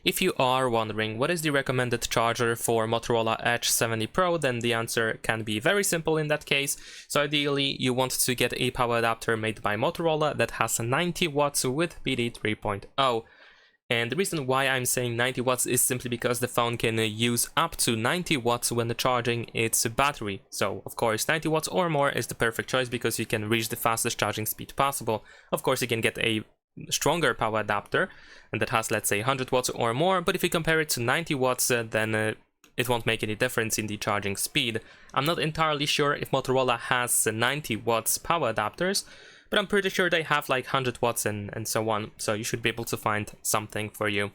If you are wondering what is the recommended charger for Motorola Edge 70 Pro, then the answer can be very simple in that case. So ideally, you want to get a power adapter made by Motorola that has 90 watts with PD 3.0. And the reason why I'm saying 90 watts is simply because the phone can use up to 90 watts when charging its battery. So, of course, 90 watts or more is the perfect choice because you can reach the fastest charging speed possible. Of course, you can get a stronger power adapter and that has, let's say, 100 watts or more, but if you compare it to 90 watts, then it won't make any difference in the charging speed. I'm not entirely sure if Motorola has 90 watts power adapters, but I'm pretty sure they have like 100 watts and so on, so you should be able to find something for you.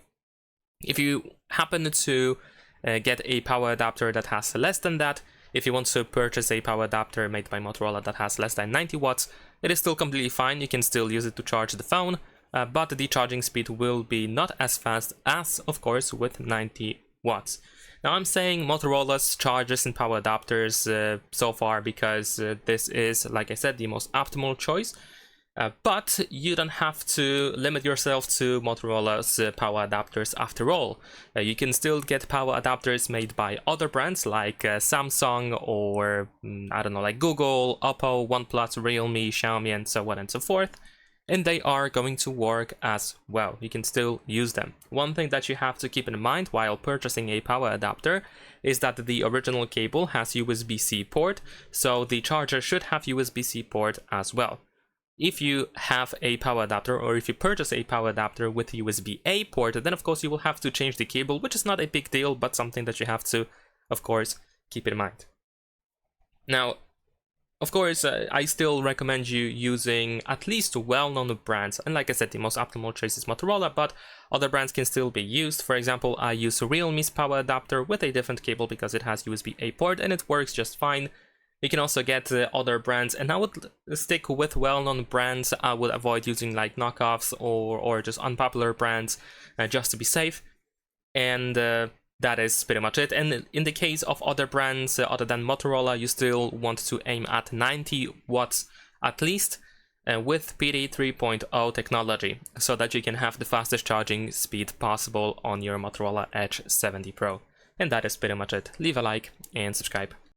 If you happen to get a power adapter that has less than that, if you want to purchase a power adapter made by Motorola that has less than 90 watts, it is still completely fine. You can still use it to charge the phone, but the charging speed will be not as fast as, of course, with 90 watts. Now I'm saying Motorola's chargers and power adapters so far because this is, like I said, the most optimal choice. But you don't have to limit yourself to Motorola's power adapters after all. You can still get power adapters made by other brands like Samsung or, I don't know, like Google, Oppo, OnePlus, Realme, Xiaomi, and so on and so forth. And they are going to work as well. You can still use them. One thing that you have to keep in mind while purchasing a power adapter is that the original cable has USB-C port, so the charger should have USB-C port as well. If you have a power adapter or if you purchase a power adapter with USB-A port, then of course you will have to change the cable, which is not a big deal, but something that you have to, of course, keep in mind. Now, of course, I still recommend you using at least well-known brands, and like I said, the most optimal choice is Motorola, but other brands can still be used. For example, I use Realme's power adapter with a different cable because it has USB-A port and it works just fine. You can also get other brands, and I would stick with well-known brands. I would avoid using like knockoffs or just unpopular brands just to be safe. And that is pretty much it. And in the case of other brands other than Motorola, you still want to aim at 90 watts at least with PD 3.0 technology so that you can have the fastest charging speed possible on your Motorola Edge 70 Pro. And that is pretty much it. Leave a like and subscribe.